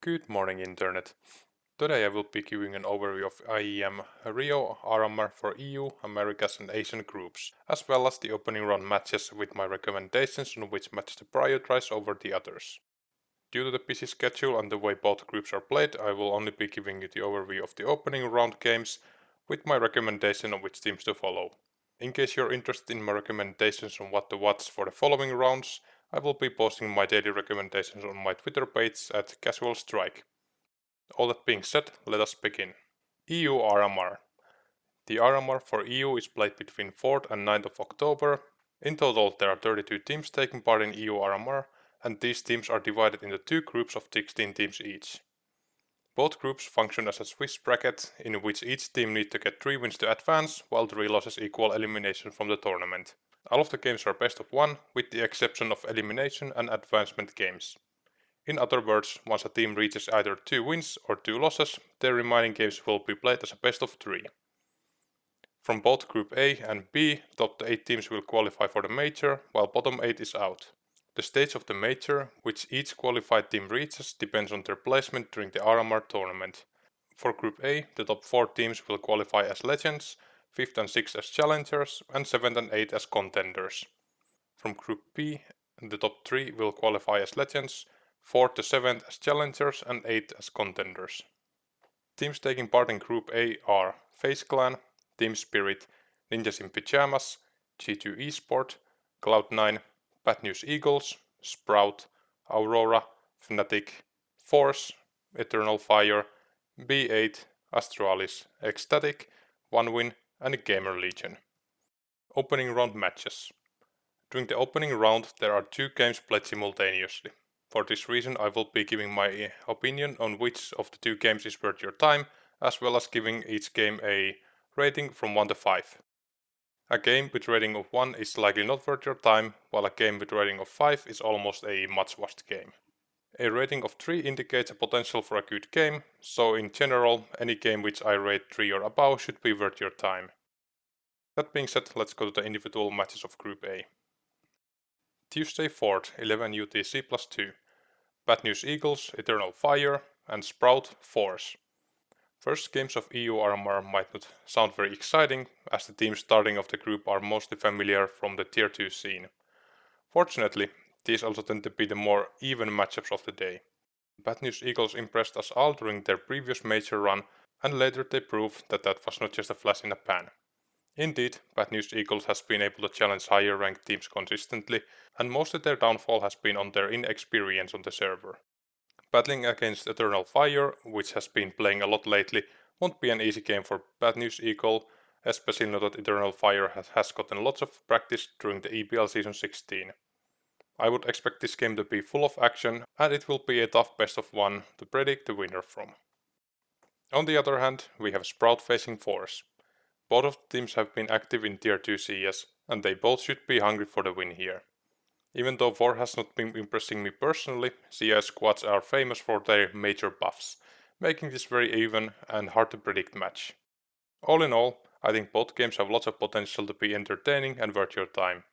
Good morning, Internet. Today I will be giving an overview of IEM Rio RMR for EU, Americas and Asian groups, as well as the opening round matches with my recommendations on which match to prioritize over the others. Due to the busy schedule and the way both groups are played, I will only be giving you the overview of the opening round games with my recommendation on which teams to follow. In case you're interested in my recommendations on what to watch for the following rounds, I will be posting my daily recommendations on my Twitter page at Casual Strike. All that being said, let us begin. EU RMR. The RMR for EU is played between 4th and 9th of October. In total there are 32 teams taking part in EU RMR, and these teams are divided into two groups of 16 teams each. Both groups function as a Swiss bracket, in which each team needs to get 3 wins to advance, while 3 losses equal elimination from the tournament. All of the games are best of 1, with the exception of elimination and advancement games. In other words, once a team reaches either 2 wins or 2 losses, their remaining games will be played as a best of 3. From both Group A and B, top 8 teams will qualify for the major, while bottom 8 is out. The stage of the major, which each qualified team reaches, depends on their placement during the RMR tournament. For Group A, the top 4 teams will qualify as legends, 5th and 6th as challengers, and 7th and 8th as contenders. From Group B, the top 3 will qualify as legends, 4th to 7th as challengers, and 8th as contenders. Teams taking part in Group A are Faze Clan, Team Spirit, Ninjas in Pyjamas, G2 Esport, Cloud9, Bad News Eagles, Sprout, Aurora, Fnatic, Forze, Eternal Fire, B8, Astralis, Ecstatic, OneWin, and GamerLegion. Opening round matches. During the opening round there are 2 games played simultaneously. For this reason I will be giving my opinion on which of the 2 games is worth your time, as well as giving each game a rating from 1 to 5. A game with rating of 1 is likely not worth your time, while a game with rating of 5 is almost a much watched game. A rating of 3 indicates a potential for a good game, so in general any game which I rate 3 or above should be worth your time. That being said, let's go to the individual matches of Group A. Tuesday 4th, 11 UTC plus 2. Bad News Eagles, Eternal Fire, and Sprout, Forze. First games of EU RMR might not sound very exciting, as the teams starting off the group are mostly familiar from the Tier 2 scene. Fortunately, these also tend to be the more even matchups of the day. Bad News Eagles impressed us all during their previous major run, and later they proved that that was not just a flash in a pan. Indeed, Bad News Eagles has been able to challenge higher ranked teams consistently, and most of their downfall has been on their inexperience on the server. Battling against Eternal Fire, which has been playing a lot lately, won't be an easy game for Bad News Eagle, especially now that Eternal Fire has gotten lots of practice during the EPL Season 16. I would expect this game to be full of action, and it will be a tough best of 1 to predict the winner from. On the other hand, we have Sprout facing Forze. Both of the teams have been active in Tier 2 CS, and they both should be hungry for the win here. Even though Forze has not been impressing me personally, CS squads are famous for their major buffs, making this very even and hard to predict match. All in all, I think both games have lots of potential to be entertaining and worth your time.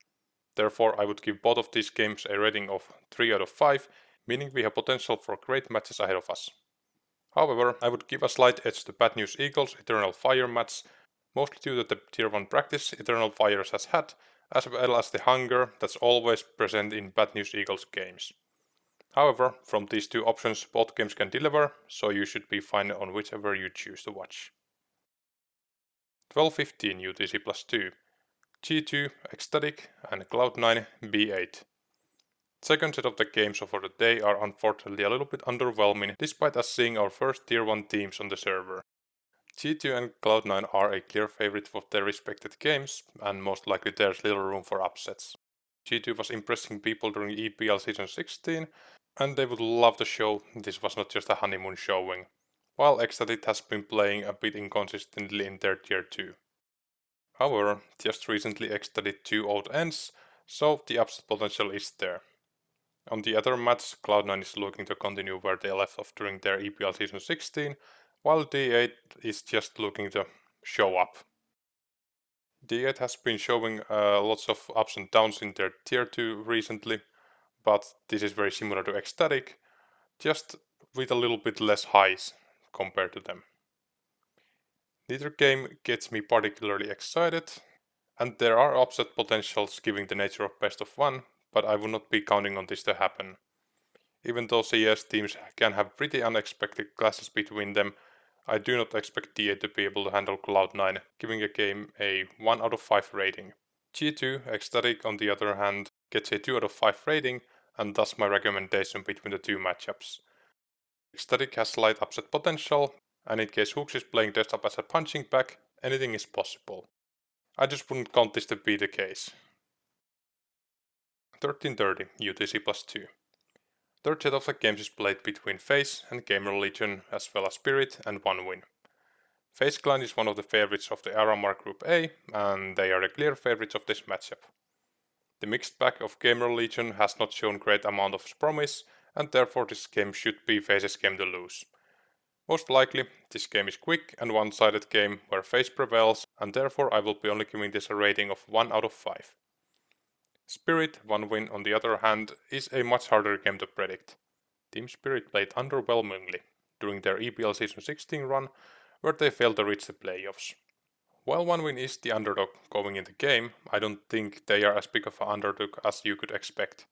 Therefore, I would give both of these games a rating of 3 out of 5, meaning we have potential for great matches ahead of us. However, I would give a slight edge to Bad News Eagles Eternal Fire match, mostly due to the Tier 1 practice Eternal Fire has had, as well as the hunger that's always present in Bad News Eagles games. However, from these 2 options both games can deliver, so you should be fine on whichever you choose to watch. 12:15 UTC plus 2. G2, Ecstatic, and Cloud9, B8. Second set of the games for the day are unfortunately a little bit underwhelming, despite us seeing our first Tier 1 teams on the server. G2 and Cloud9 are a clear favorite for their respected games, and most likely there's little room for upsets. G2 was impressing people during EPL Season 16, and they would love to show this was not just a honeymoon showing, while Ecstatic has been playing a bit inconsistently in their Tier 2. However, just recently Ecstatic 2-0'd ENCE, so the upset potential is there. On the other match, Cloud9 is looking to continue where they left off during their EPL Season 16, while D8 is just looking to show up. D8 has been showing lots of ups and downs in their Tier 2 recently, but this is very similar to Ecstatic, just with a little bit less highs compared to them. Neither game gets me particularly excited, and there are upset potentials given the nature of best of one, but I would not be counting on this to happen. Even though CS teams can have pretty unexpected clashes between them, I do not expect TA to be able to handle Cloud9, giving a game a 1 out of 5 rating. G2 Ecstatic on the other hand gets a 2 out of 5 rating, and thus my recommendation between the two matchups. Ecstatic has slight upset potential, and in case Hooks is playing desktop as a punching bag, anything is possible. I just wouldn't count this to be the case. 13:30 UTC +2. Third set of the games is played between Faze and GamerLegion, as well as Spirit and OneWin. Faze Clan is one of the favorites of the RMR Group A, and they are the clear favorites of this matchup. The mixed bag of GamerLegion has not shown great amount of promise, and therefore this game should be Faze's game to lose. Most likely, this game is quick and one-sided game where Faze prevails, and therefore I will be only giving this a rating of 1 out of 5. Spirit, OneWin on the other hand, is a much harder game to predict. Team Spirit played underwhelmingly during their EPL Season 16 run, where they failed to reach the playoffs. While OneWin is the underdog going in the game, I don't think they are as big of an underdog as you could expect.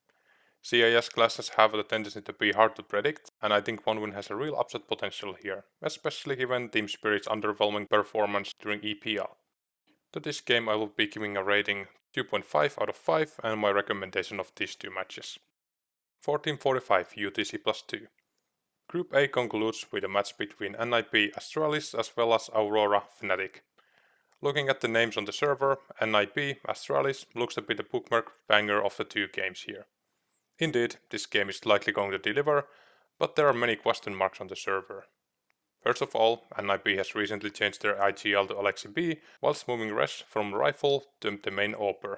CIS classes have the tendency to be hard to predict, and I think OneWin has a real upset potential here, especially given Team Spirit's underwhelming performance during EPL. To this game I will be giving a rating 2.5 out of 5 and my recommendation of these two matches. 14:45 UTC +2. Group A concludes with a match between NIB Astralis as well as Aurora Fnatic. Looking at the names on the server, NIB Astralis looks to be the bookmark banger of the two games here. Indeed, this game is likely going to deliver, but there are many question marks on the server. First of all, NIB has recently changed their IGL to Alexi B, whilst moving Resh from Rifle to the main AWPer.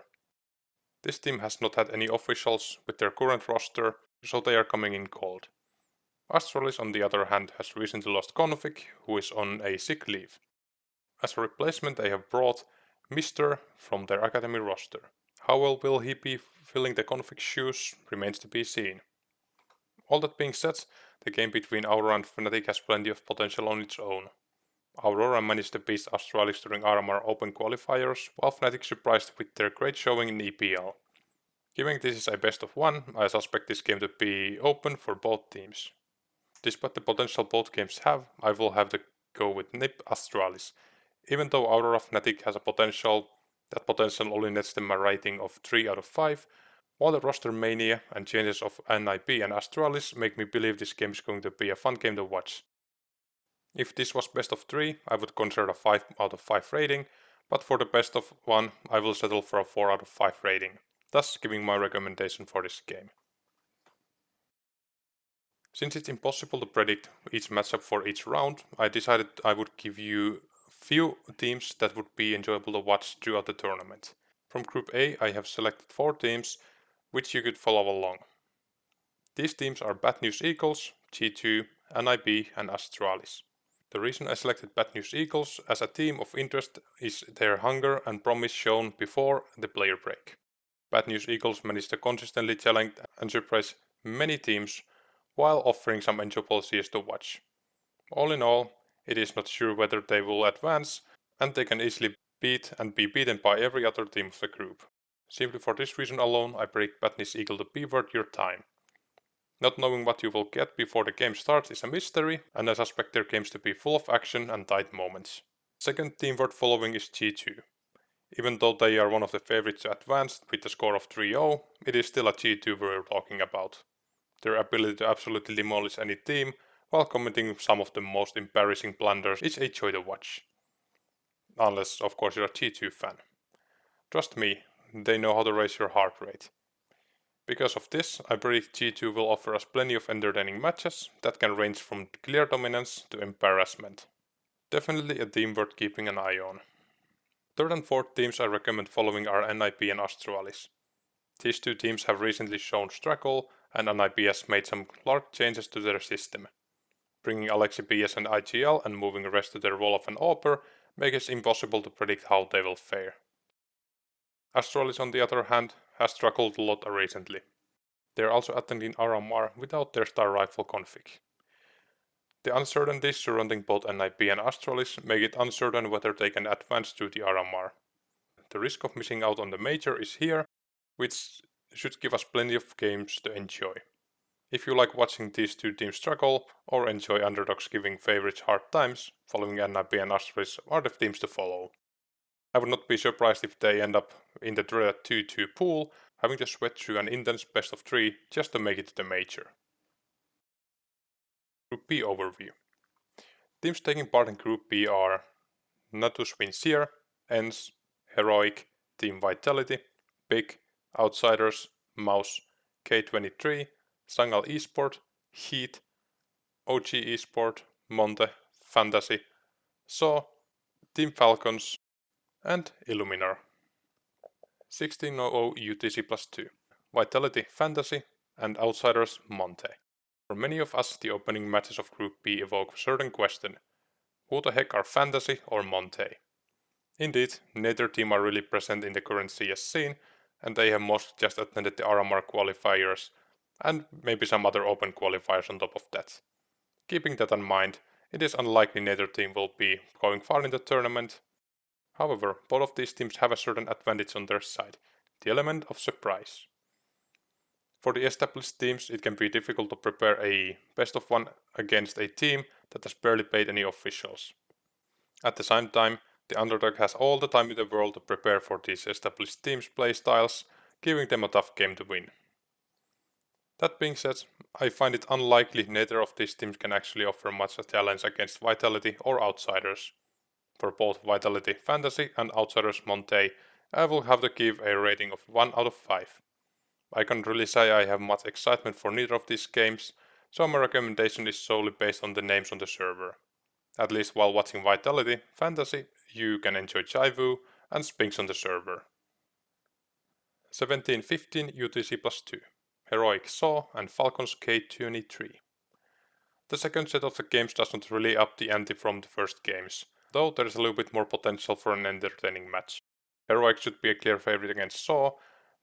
This team has not had any officials with their current roster, so they are coming in cold. Astralis on the other hand has recently lost Config, who is on a sick leave. As a replacement they have brought Mr. from their academy roster. How well will he be filling the Config shoes remains to be seen. All that being said, the game between Aurora and Fnatic has plenty of potential on its own. Aurora managed to beat Astralis during RMR Open qualifiers, while Fnatic surprised with their great showing in EPL. Given this is a best of one, I suspect this game to be open for both teams. Despite the potential both games have, I will have to go with NIB Astralis. Even though Aurora Fnatic has a potential, that potential only nets them a rating of 3 out of 5, while the roster mania and changes of NIB and Astralis make me believe this game is going to be a fun game to watch. If this was best of 3, I would consider a 5 out of 5 rating, but for the best of 1, I will settle for a 4 out of 5 rating, thus giving my recommendation for this game. Since it's impossible to predict each matchup for each round, I decided I would give you few teams that would be enjoyable to watch throughout the tournament. From Group A I have selected 4 teams, which you could follow along. These teams are Bad News Eagles, G2, NIB and Astralis. The reason I selected Bad News Eagles as a team of interest is their hunger and promise shown before the player break. Bad News Eagles managed to consistently challenge and surprise many teams while offering some enjoyable CS to watch. All in all, it is not sure whether they will advance, and they can easily beat and be beaten by every other team of the group. Simply for this reason alone, I predict Bad News Eagle to be worth your time. Not knowing what you will get before the game starts is a mystery, and I suspect their games to be full of action and tight moments. Second team worth following is G2. Even though they are one of the favorites to advance with a score of 3-0, it is still a G2 we're talking about. Their ability to absolutely demolish any team while committing some of the most embarrassing blunders is a joy to watch. Unless, of course, you're a G2 fan. Trust me, they know how to raise your heart rate. Because of this, I predict G2 will offer us plenty of entertaining matches that can range from clear dominance to embarrassment. Definitely a team worth keeping an eye on. Third and fourth teams I recommend following are NIB and Astralis. These two teams have recently shown struggle, and NIB has made some large changes to their system. Bringing Alexi BS and IGL and moving the rest to their role of an AWPer makes it impossible to predict how they will fare. Astralis on the other hand has struggled a lot recently. They are also attending RMR without their star rifle config. The uncertainties surrounding both NIP and Astralis make it uncertain whether they can advance to the RMR. The risk of missing out on the major is here, which should give us plenty of games to enjoy. If you like watching these two teams struggle, or enjoy underdogs giving favorites hard times, following NIP and Astralis are the teams to follow. I would not be surprised if they end up in the dreaded 2-2 pool, having to sweat through an intense best of 3 just to make it to the major. Group B overview. Teams taking part in Group B are Natus Vincier, ENCE, Heroic, Team Vitality, Big, Outsiders, MOUZ, K23, Sangal Esport, HEET, OG Esport, Monte, Fantasy, So, Team Falcons, and Illuminar. 16:00 UTC +2, Vitality Fantasy, and Outsiders Monte. For many of us, the opening matches of Group B evoke a certain question: who the heck are Fantasy or Monte? Indeed, neither team are really present in the current CS scene, and they have mostly just attended the RMR qualifiers, and maybe some other open qualifiers on top of that. Keeping that in mind, it is unlikely neither team will be going far in the tournament. However, both of these teams have a certain advantage on their side, the element of surprise. For the established teams, it can be difficult to prepare a best of one against a team that has barely paid any officials. At the same time, the underdog has all the time in the world to prepare for these established teams' playstyles, giving them a tough game to win. That being said, I find it unlikely neither of these teams can actually offer much a challenge against Vitality or Outsiders. For both Vitality Fantasy and Outsiders Monte, I will have to give a rating of 1 out of 5. I can't really say I have much excitement for neither of these games, so my recommendation is solely based on the names on the server. At least while watching Vitality Fantasy, you can enjoy Chaivu and Spinks on the server. 17:15 UTC +2, Heroic Saw and Falcons K23. The second set of the games does not really up the ante from the first games, though there is a little bit more potential for an entertaining match. Heroic should be a clear favorite against Saw,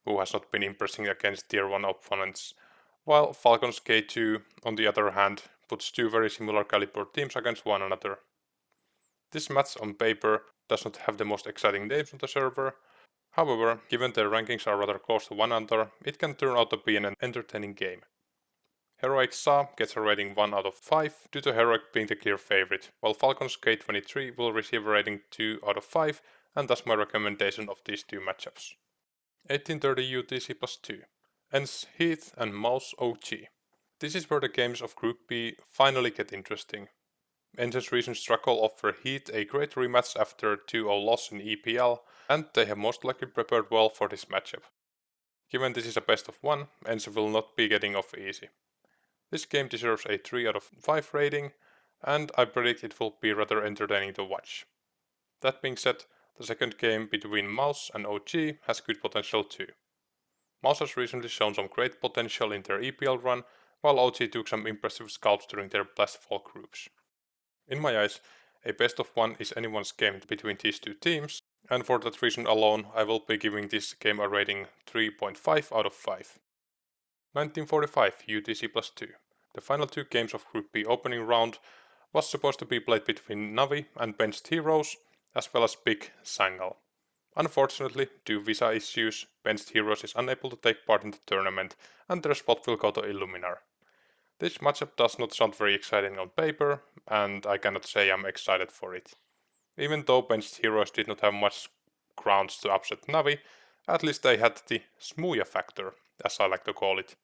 who has not been impressing against tier 1 opponents, while Falcons K2, on the other hand, puts two very similar caliber teams against one another. This match on paper does not have the most exciting names on the server, however, given their rankings are rather close to one another, it can turn out to be an entertaining game. Heroic Sa gets a rating 1 out of 5 due to Heroic being the clear favorite, while Falcons K23 will receive a rating 2 out of 5, and thus my recommendation of these two matchups. 18:30 UTC +2, ENCE HEET and MOUZ OG. This is where the games of Group B finally get interesting. ENCE's recent struggle offer HEET a great rematch after a 2-0 loss in EPL, and they have most likely prepared well for this matchup. Given this is a best of 1, ENCE will not be getting off easy. This game deserves a 3 out of 5 rating, and I predict it will be rather entertaining to watch. That being said, the second game between MOUZ and OG has good potential too. MOUZ has recently shown some great potential in their EPL run, while OG took some impressive scalps during their last fall groups. In my eyes, a best of 1 is anyone's game between these two teams, and for that reason alone I will be giving this game a rating 3.5 out of 5. 19:45 UTC +2. The final two games of Group B opening round was supposed to be played between NaVi and Benched Heroes, as well as Big Sangal. Unfortunately, due to visa issues, Benched Heroes is unable to take part in the tournament, and their spot will go to Illuminar. This matchup does not sound very exciting on paper, and I cannot say I'm excited for it. Even though Benched Heroes did not have much grounds to upset NaVi, at least they had the smooya factor, as I like to call it.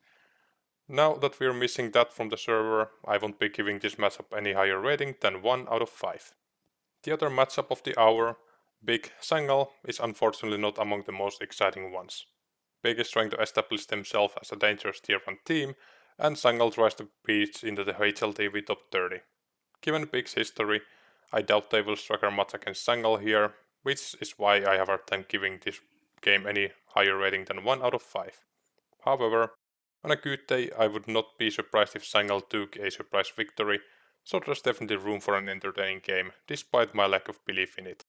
Now that we're missing that from the server, I won't be giving this matchup any higher rating than 1 out of 5. The other matchup of the hour, Big Sangal, is unfortunately not among the most exciting ones. Big is trying to establish themselves as a dangerous tier 1 team, and Sangal tries to reach into the HLTV top 30. Given Big's history, I doubt they will struggle much against Sangal here, which is why I have a hard time giving this game any higher rating than 1 out of 5. However, on a good day I would not be surprised if Sangal took a surprise victory, so there's definitely room for an entertaining game, despite my lack of belief in it.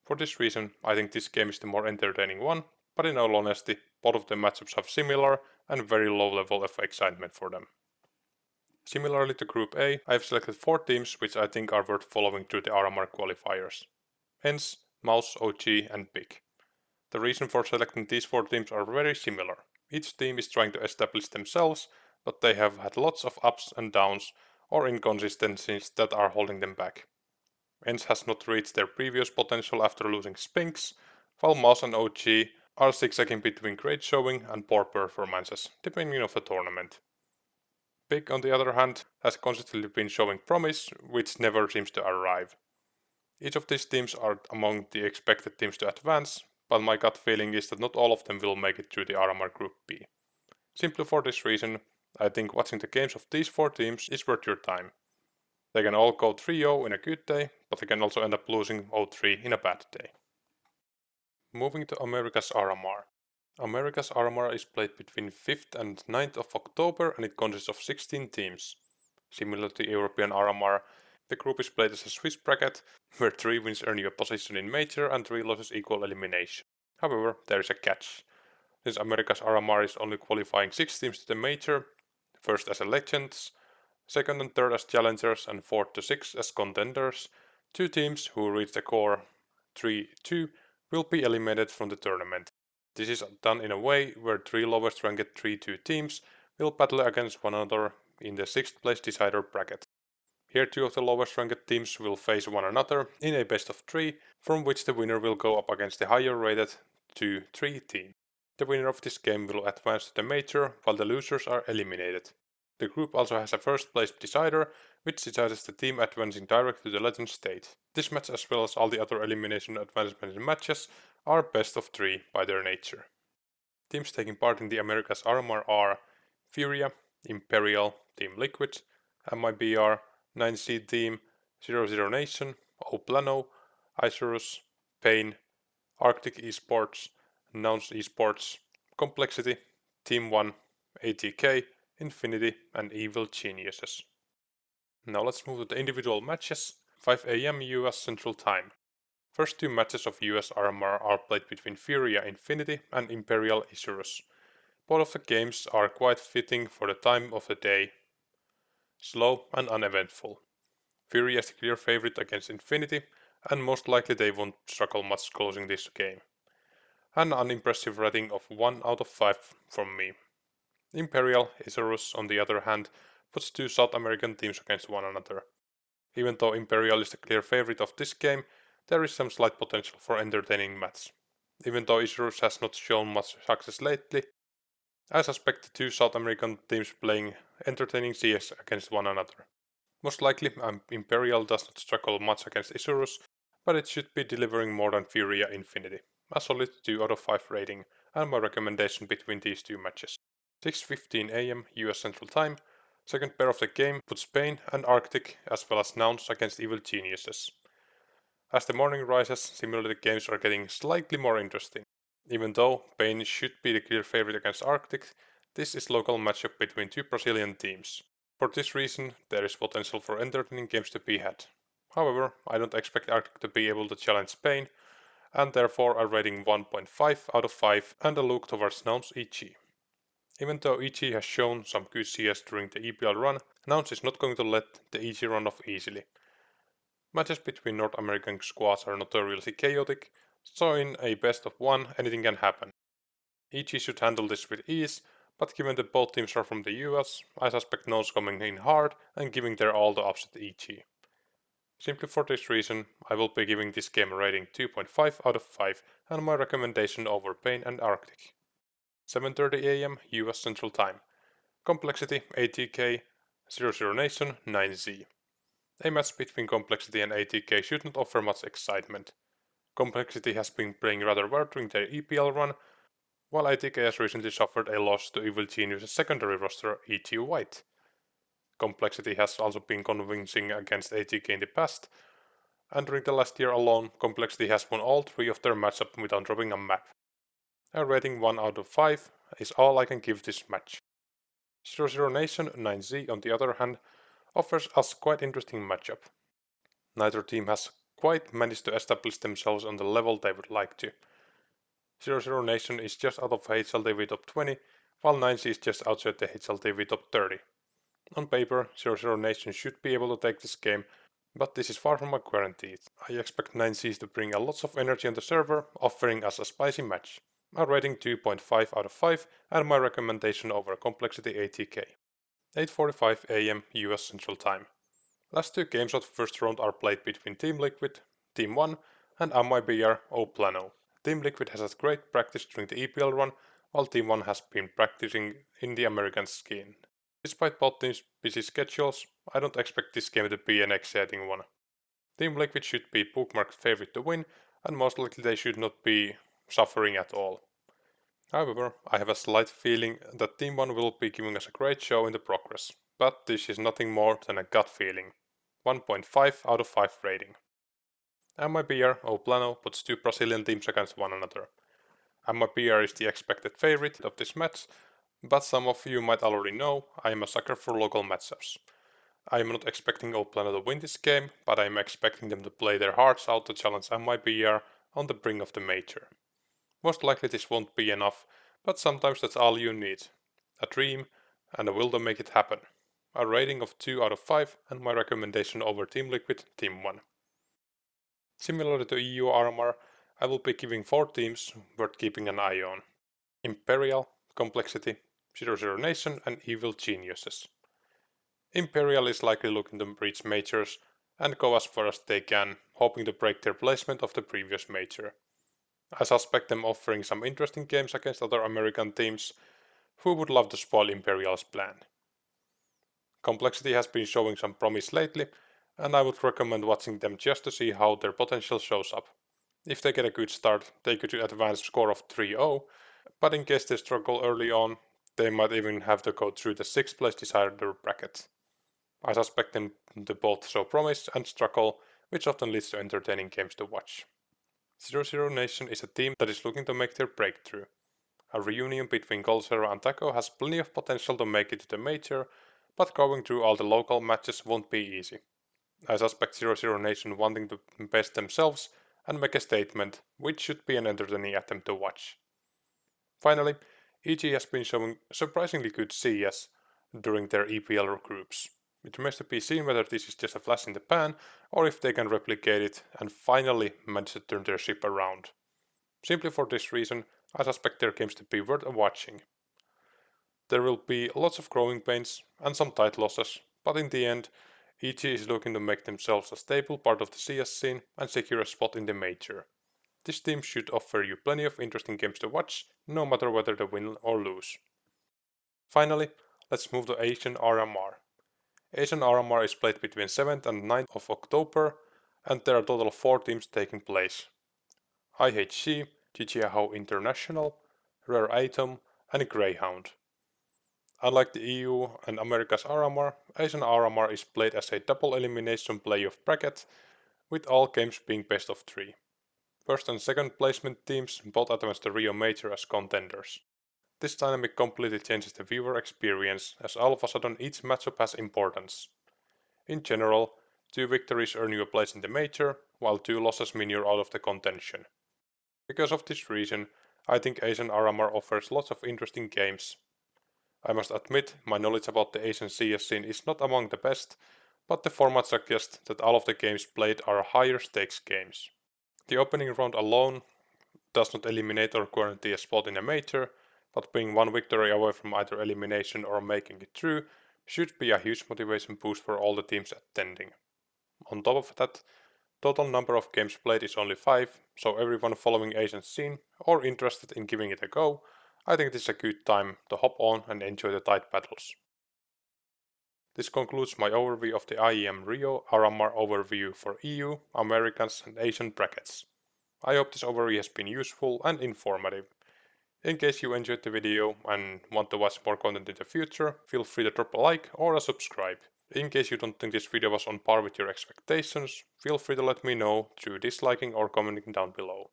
For this reason, I think this game is the more entertaining one, but in all honesty, both of the matchups have similar and very low level of excitement for them. Similarly to Group A, I have selected 4 teams which I think are worth following through the RMR qualifiers. ENCE, MOUZ, OG and PIC. The reason for selecting these 4 teams are very similar. Each team is trying to establish themselves, but they have had lots of ups and downs or inconsistencies that are holding them back. ENCE has not reached their previous potential after losing Spinks, while MOUZ and OG are zigzagging between great showing and poor performances, depending on the tournament. PIC, on the other hand, has consistently been showing promise, which never seems to arrive. Each of these teams are among the expected teams to advance, but my gut feeling is that not all of them will make it through the RMR Group B. Simply for this reason, I think watching the games of these 4 teams is worth your time. They can all go 3-0 in a good day, but they can also end up losing 0-3 in a bad day. Moving to Americas RMR. Americas RMR is played between 5th and 9th of October and it consists of 16 teams. Similar to European RMR, the group is played as a Swiss bracket, where 3 wins earn you a position in Major and 3 losses equal elimination. However, there is a catch. Since Americas RMR is only qualifying 6 teams to the Major, first as Legends, second and third as Challengers and 4th to 6th as Contenders, 2 teams who reach the core 3-2 will be eliminated from the tournament. This is done in a way where 3 lowest ranked 3-2 teams will battle against one another in the 6th place decider bracket. Here 2 of the lowest ranked teams will face one another in a best of 3, from which the winner will go up against the higher rated 2-3 team. The winner of this game will advance to the Major, while the losers are eliminated. The group also has a first place decider, which decides the team advancing directly to the Legend stage. This match, as well as all the other elimination advancement matches, are best of 3 by their nature. Teams taking part in the Americas RMR are Furia, Imperial, Team Liquid, MIBR, 9C Team, 00 Nation, Plano, Isurus, Pain, Arctic Esports, Nouns Esports, Complexity, Team 1, ATK, Infinity and Evil Geniuses. Now let's move to the individual matches, 5 AM US Central Time. First 2 matches of US RMR are played between Furia Infinity and Imperial Isurus. Both of the games are quite fitting for the time of the day. Slow and uneventful. Furia is the clear favorite against Infinity, and most likely they won't struggle much closing this game. An unimpressive rating of 1 out of 5 from me. Imperial Isurus, on the other hand, puts 2 South American teams against one another. Even though Imperial is the clear favorite of this game, there is some slight potential for entertaining match. Even though Isurus has not shown much success lately, I suspect the 2 South American teams playing entertaining CS against one another. Most likely Imperial does not struggle much against Isurus, but it should be delivering more than Furia Infinity. A solid 2 out of 5 rating, and my recommendation between these 2 matches. 6:15 AM US Central Time, second pair of the game puts Pain and Arctic as well as Nouns against Evil Geniuses. As the morning rises, similarly the games are getting slightly more interesting. Even though Pain should be the clear favorite against Arctic, this is local matchup between 2 Brazilian teams. For this reason, there is potential for entertaining games to be had. However, I don't expect Arctic to be able to challenge Pain, and therefore a rating 1.5 out of 5 and a look towards Nouns EG. Even though EG has shown some good CS during the EPL run, Nouns is not going to let the EG run off easily. Matches between North American squads are notoriously chaotic, so in a best of 1 anything can happen. EG should handle this with ease, but given that both teams are from the US, I suspect Nouns coming in hard and giving their all to upset EG. Simply for this reason, I will be giving this game a rating 2.5 out of 5 and my recommendation over Pain and Arctic. 7:30 AM US Central Time. Complexity ATK 00 Nation 9Z. A match between Complexity and ATK should not offer much excitement. Complexity has been playing rather well during their EPL run, while ATK has recently suffered a loss to Evil Genius' secondary roster EG White. Complexity has also been convincing against ATK in the past, and during the last year alone, Complexity has won all 3 of their matchups without dropping a map. A rating 1 out of 5 is all I can give this match. 00 Nation 9Z, on the other hand, offers us quite interesting matchup. Neither team has quite managed to establish themselves on the level they would like to. 00 Nation is just out of HLTV top 20, while 9Z is just outside the HLTV top 30. On paper, 00 Nation should be able to take this game, but this is far from a guarantee. I expect 9Cs to bring a lots of energy on the server, offering us a spicy match. A rating 2.5 out of 5 and my recommendation over complexity 80k. 8:45 AM US Central Time. Last two games of the first round are played between Team Liquid, Team 1 and MIBR Plano. Team Liquid has had great practice during the EPL run, while Team 1 has been practicing in the American scene. Despite both teams' busy schedules, I don't expect this game to be an exciting one. Team Liquid should be bookmarked favorite to win, and most likely they should not be suffering at all. However, I have a slight feeling that Team 1 will be giving us a great show in the progress, but this is nothing more than a gut feeling. 1.5 out of 5 rating. MIBR Plano puts two Brazilian teams against one another. MIBR is the expected favorite of this match, but some of you might already know I am a sucker for local matchups. I am not expecting Plano to win this game, but I am expecting them to play their hearts out to challenge MIBR on the brink of the major. Most likely this won't be enough, but sometimes that's all you need. A dream and a will to make it happen. A rating of 2 out of 5 and my recommendation over Team Liquid, Team 1. Similar to EU RMR, I will be giving 4 teams worth keeping an eye on. Imperial, Complexity, 00 Nation and Evil Geniuses. Imperial is likely looking to reach majors and go as far as they can, hoping to break their placement of the previous major. I suspect them offering some interesting games against other American teams who would love to spoil Imperial's plan. Complexity has been showing some promise lately, and I would recommend watching them just to see how their potential shows up. If they get a good start, they could advance score of 3-0, but in case they struggle early on, they might even have to go through the 6th place decider bracket. I suspect them to both show promise and struggle, which often leads to entertaining games to watch. 00 Nation is a team that is looking to make their breakthrough. A reunion between Golzera and Taco has plenty of potential to make it to the major, but going through all the local matches won't be easy. I suspect 00 Nation wanting to best themselves and make a statement, which should be an entertaining attempt to watch. Finally, EG has been showing surprisingly good CS during their EPL groups. It remains to be seen whether this is just a flash in the pan or if they can replicate it and finally manage to turn their ship around. Simply for this reason, I suspect their games to be worth watching. There will be lots of growing pains and some tight losses, but in the end, EG is looking to make themselves a stable part of the CS scene and secure a spot in the major. This team should offer you plenty of interesting games to watch, no matter whether they win or lose. Finally, let's move to Asian RMR. Asian RMR is played between 7th and 9th of October, and there are a total of 4 teams taking place. IHC, GGHO International, Rare Atom, and Greyhound. Unlike the EU and Americas RMR, Asian RMR is played as a double elimination playoff bracket, with all games being best of 3. First and second placement teams both advance the Rio Major as contenders. This dynamic completely changes the viewer experience, as all of a sudden each matchup has importance. In general, 2 victories earn you a place in the major, while 2 losses mean you're out of the contention. Because of this reason, I think Asian RMR offers lots of interesting games. I must admit, my knowledge about the Asian CS scene is not among the best, but the format suggests that all of the games played are higher stakes games. The opening round alone does not eliminate or guarantee a spot in a major, but being 1 victory away from either elimination or making it through should be a huge motivation boost for all the teams attending. On top of that, total number of games played is only 5, so everyone following Asian scene or interested in giving it a go, I think this is a good time to hop on and enjoy the tight battles. This concludes my overview of the IEM Rio RMR overview for EU, Americans and Asian brackets. I hope this overview has been useful and informative. In case you enjoyed the video and want to watch more content in the future, feel free to drop a like or a subscribe. In case you don't think this video was on par with your expectations, feel free to let me know through disliking or commenting down below.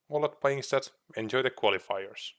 All that being said, enjoy the qualifiers.